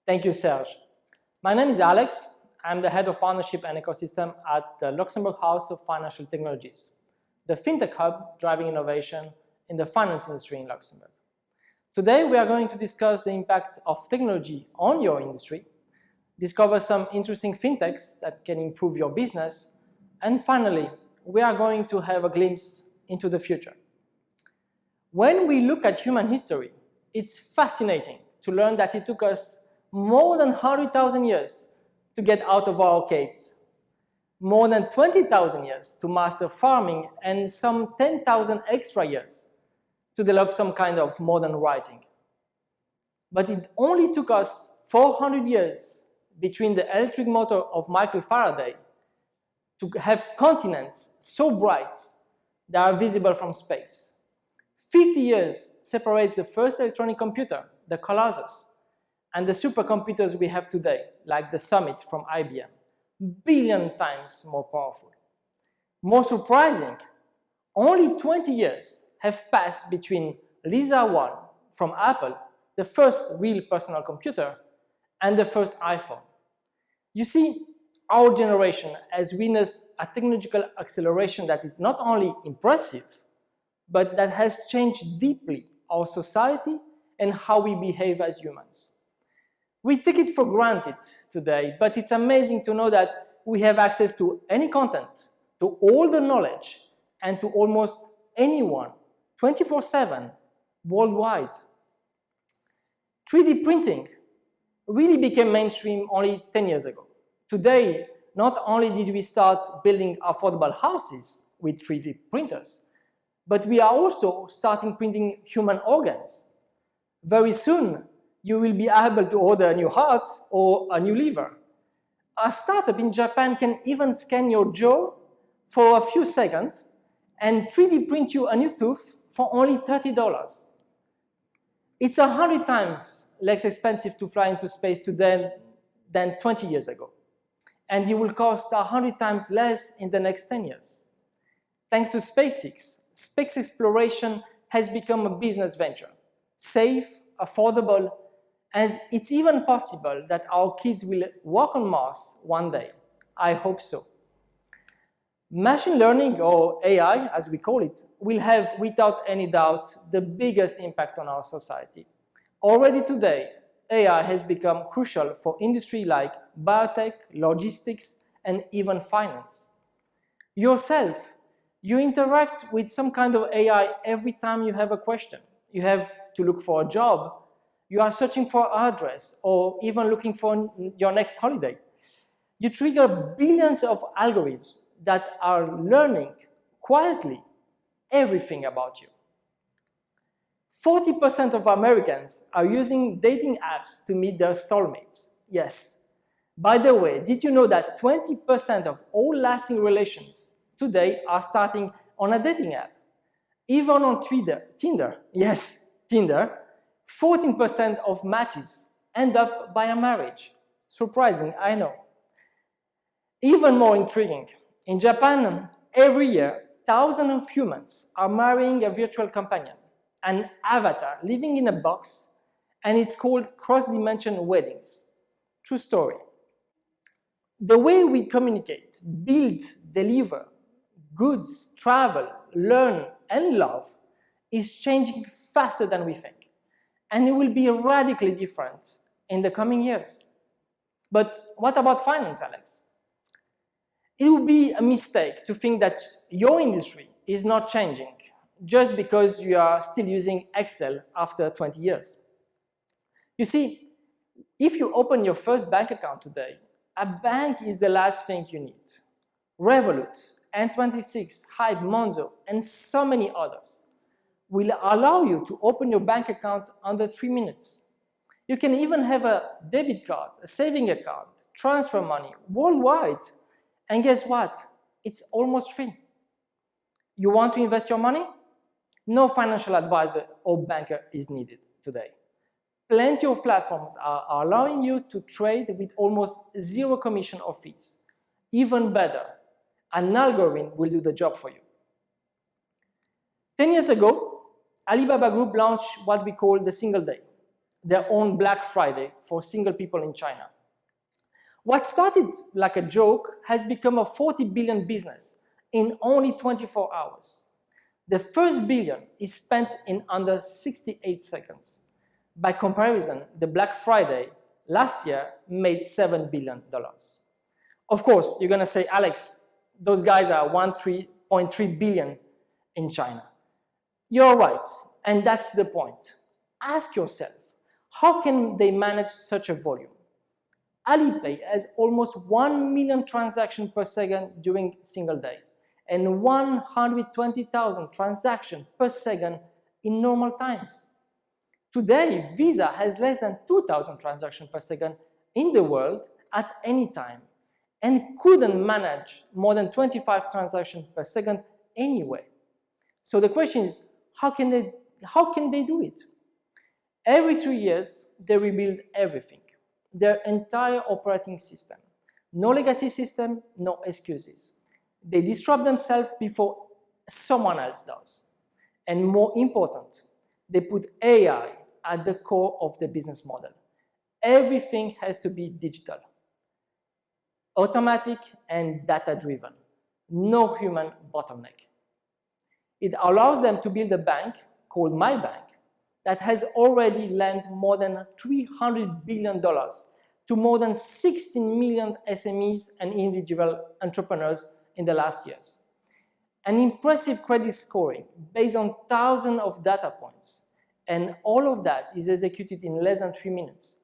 Thank you, Serge. My name is Alex. I'm the head of partnership and ecosystem at the Luxembourg House of Financial Technologies, the fintech hub driving innovation in the finance industry in Luxembourg. Today, we are going to discuss the impact of technology on your industry, discover some interesting fintechs that can improve your business, and finally, we are going to have a glimpse into the future. When we look at human history, it's fascinating to learn that it took us more than 100,000 years to get out of our caves, more than 20,000 years to master farming, and some 10,000 extra years to develop some kind of modern writing. But it only took us 400 years between the electric motor of Michael Faraday to have continents so bright that are visible from space. 50 years separates the first electronic computer, the Colossus, and the supercomputers we have today, like the Summit from IBM, billion times more powerful. More surprising, only 20 years have passed between Lisa 1 from Apple, the first real personal computer, and the first iPhone. You see, our generation has witnessed a technological acceleration that is not only impressive, but that has changed deeply our society and how we behave as humans. We take it for granted today, but it's amazing to know that we have access to any content, to all the knowledge, and to almost anyone, 24/7, worldwide. 3D printing really became mainstream only 10 years ago. Today, not only did we start building affordable houses with 3D printers, but we are also starting printing human organs. Very soon, you will be able to order a new heart or a new liver. A startup in Japan can even scan your jaw for a few seconds and 3D print you a new tooth for only $30. It's 100 times less expensive to fly into space today than 20 years ago. And it will cost 100 times less in the next 10 years. Thanks to SpaceX, space exploration has become a business venture, safe, affordable, and it's even possible that our kids will walk on Mars one day. I hope so. Machine learning, or AI as we call it, will have, without any doubt, the biggest impact on our society. Already today, AI has become crucial for industry like biotech, logistics, and even finance. Yourself, you interact with some kind of AI every time you have a question. You have to look for a job, you are searching for an address, or even looking for your next holiday. You trigger billions of algorithms that are learning quietly everything about you. 40% of Americans are using dating apps to meet their soulmates. Yes. By the way, did you know that 20% of all lasting relations today are starting on a dating app? Even on Tinder, yes, Tinder, 14% of matches end up by a marriage. Surprising, I know. Even more intriguing, in Japan, every year, thousands of humans are marrying a virtual companion, an avatar living in a box, and it's called cross-dimension weddings. True story. The way we communicate, build, deliver, goods, travel, learn, and love is changing faster than we think. And it will be radically different in the coming years. But what about finance, Alex? It would be a mistake to think that your industry is not changing just because you are still using Excel after 20 years. You see, if you open your first bank account today, a bank is the last thing you need. Revolut, N26, Hype, Monzo, and so many others will allow you to open your bank account under 3 minutes. You can even have a debit card, a saving account, transfer money worldwide. And guess what? It's almost free. You want to invest your money? No financial advisor or banker is needed today. Plenty of platforms are allowing you to trade with almost zero commission or fees. Even better, an algorithm will do the job for you. 10 years ago, Alibaba Group launched what we call the single day. their own Black Friday for single people in China. What started like a joke has become a 40 billion business in only 24 hours. The first billion is spent in under 68 seconds. By comparison, the Black Friday last year made $7 billion. Of course, you're going to say, Alex, those guys are 1.3 billion in China. You're right, and that's the point. Ask yourself, how can they manage such a volume? Alipay has almost 1 million transactions per second during a single day, and 120,000 transactions per second in normal times. Today, Visa has less than 2,000 transactions per second in the world at any time, and couldn't manage more than 25 transactions per second anyway. So the question is, how can they do it? Every 3 years, they rebuild everything, their entire operating system. No legacy system, no excuses. They disrupt themselves before someone else does. And more important, they put AI at the core of the business model. Everything has to be digital, automatic and data-driven. No human bottleneck. It allows them to build a bank called My Bank that has already lent more than $300 billion to more than 16 million SMEs and individual entrepreneurs in the last years. An impressive credit scoring based on thousands of data points, and all of that is executed in less than 3 minutes.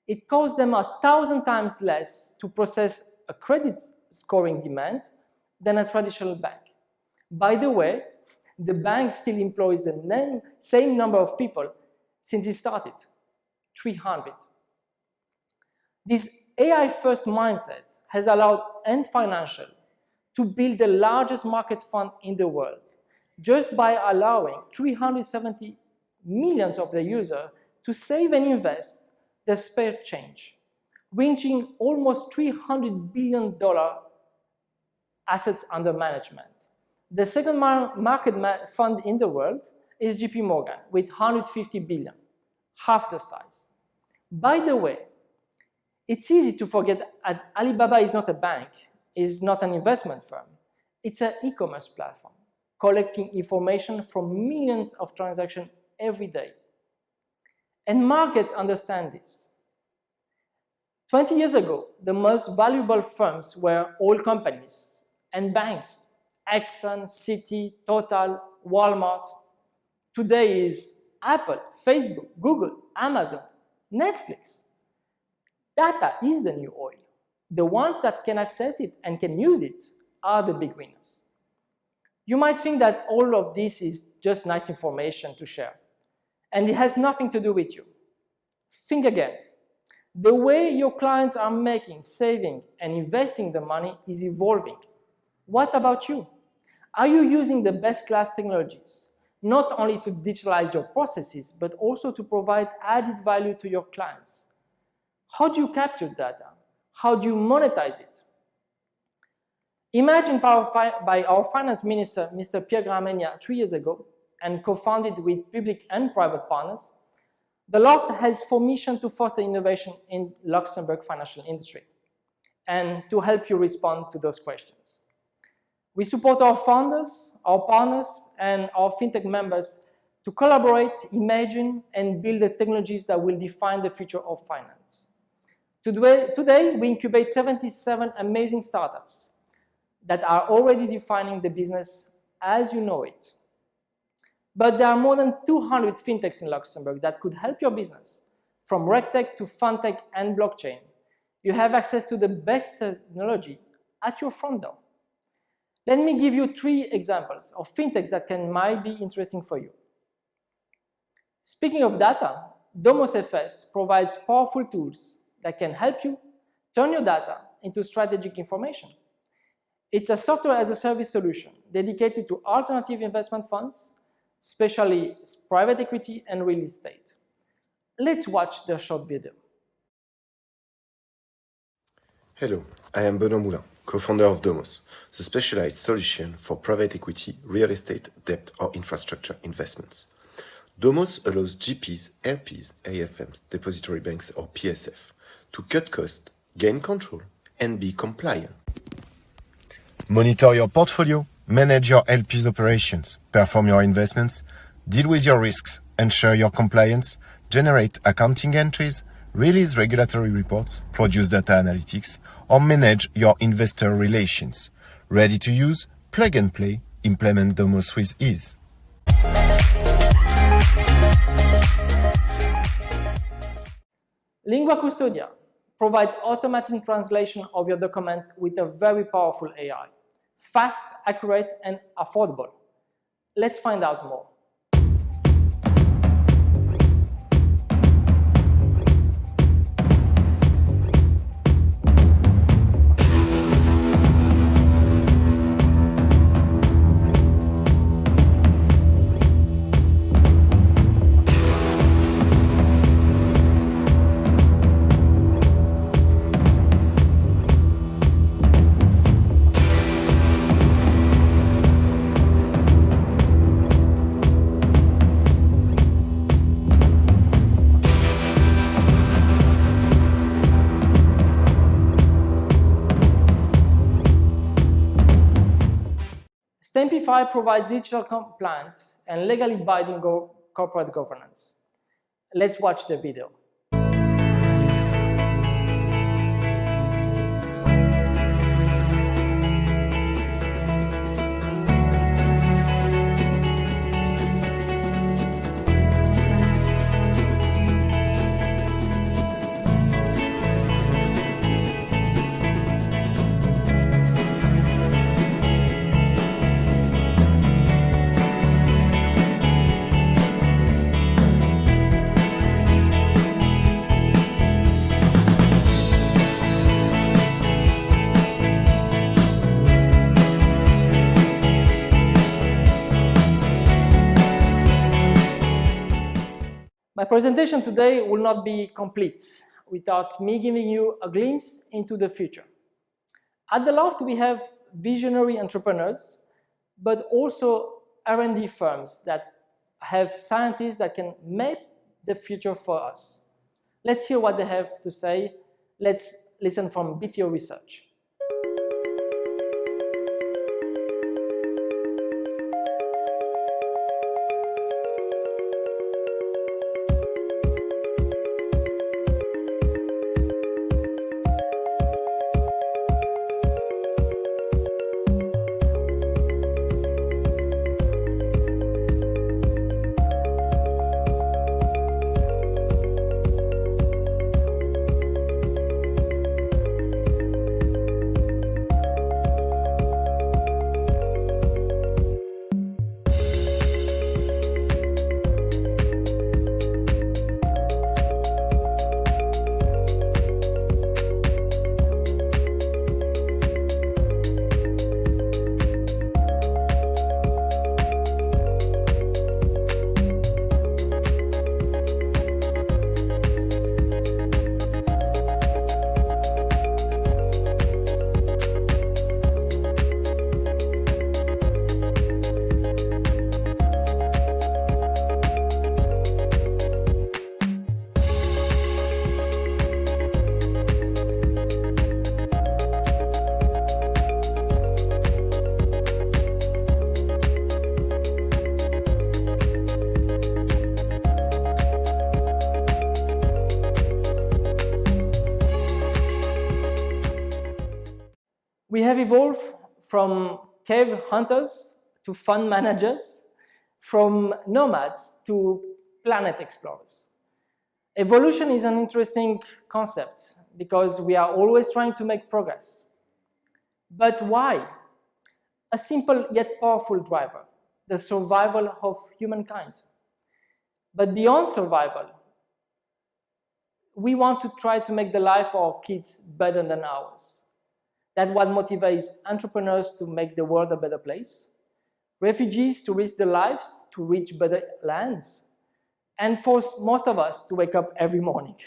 It costs them 1,000 times less to process a credit scoring demand than a traditional bank. By the way, the bank still employs the same number of people since it started, 300. This AI-first mindset has allowed Ant Financial to build the largest market fund in the world just by allowing 370 million of the users to save and invest their spare change, reaching almost $300 billion assets under management. The second market fund in the world is JP Morgan with 150 billion, half the size. By the way, it's easy to forget that Alibaba is not a bank, is not an investment firm. It's an e-commerce platform, collecting information from millions of transactions every day. And markets understand this. 20 years ago, the most valuable firms were oil companies and banks, Exxon, Citi, Total, Walmart. Today is Apple, Facebook, Google, Amazon, Netflix. Data is the new oil. The ones that can access it and can use it are the big winners. You might think that all of this is just nice information to share, and it has nothing to do with you. Think again. The way your clients are making, saving, and investing the money is evolving. What about you? Are you using the best class technologies, not only to digitalize your processes, but also to provide added value to your clients? How do you capture data? How do you monetize it? Imagined by our finance minister, Mr. Pierre Gramegna, 3 years ago, and co-founded with public and private partners, the Loft has for mission to foster innovation in Luxembourg financial industry and to help you respond to those questions. We support our founders, our partners, and our fintech members to collaborate, imagine, and build the technologies that will define the future of finance. Today, we incubate 77 amazing startups that are already defining the business as you know it. But there are more than 200 fintechs in Luxembourg that could help your business, from RegTech to FunTech and blockchain. You have access to the best technology at your front door. Let me give you 3 examples of fintechs that might be interesting for you. Speaking of data, Domos FS provides powerful tools that can help you turn your data into strategic information. It's a software-as-a-service solution dedicated to alternative investment funds, especially private equity and real estate. Let's watch the short video. Hello, I am Benoît Moulin, co-founder of Domos, the specialized solution for private equity, real estate, debt, or infrastructure investments. Domos allows GPs, LPs, AFMs, depository banks or PSF to cut costs, gain control, and be compliant. Monitor your portfolio, manage your LP's operations, perform your investments, deal with your risks, ensure your compliance, generate accounting entries, release regulatory reports, produce data analytics, or manage your investor relations. Ready to use? Plug and play, implement Domos with ease. Lingua Custodia provides automatic translation of your document with a very powerful AI. Fast, accurate, and affordable. Let's find out more. Stampify provides digital compliance and legally binding corporate governance. Let's watch the video. My presentation today will not be complete without me giving you a glimpse into the future. At the Loft, we have visionary entrepreneurs, but also R&D firms that have scientists that can map the future for us. Let's hear what they have to say. Let's listen from BTO Research. We have evolved from cave hunters to fund managers, from nomads to planet explorers. Evolution is an interesting concept because we are always trying to make progress. But why? A simple yet powerful driver, the survival of humankind. But beyond survival, we want to try to make the life of our kids better than ours. That's what motivates entrepreneurs to make the world a better place, refugees to risk their lives to reach better lands, and force most of us to wake up every morning.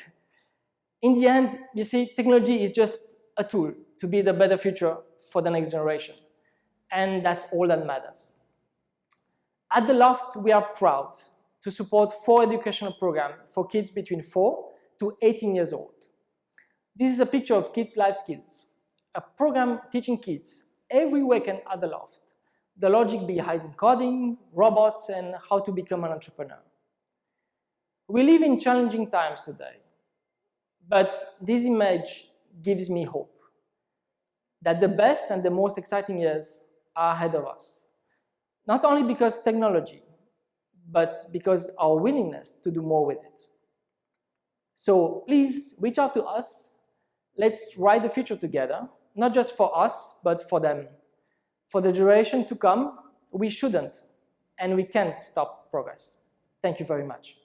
In the end, you see, technology is just a tool to build a better future for the next generation. And that's all that matters. At the Loft, we are proud to support 4 educational programs for kids between 4 to 18 years old. This is a picture of Kids Life Skills, a program teaching kids every weekend at the Loft the logic behind coding, robots, and how to become an entrepreneur. We live in challenging times today, but this image gives me hope that the best and the most exciting years are ahead of us. Not only because technology, but because our willingness to do more with it. So please reach out to us. Let's write the future together, not just for us, but for them. For the generation to come, we shouldn't and we can't stop progress. Thank you very much.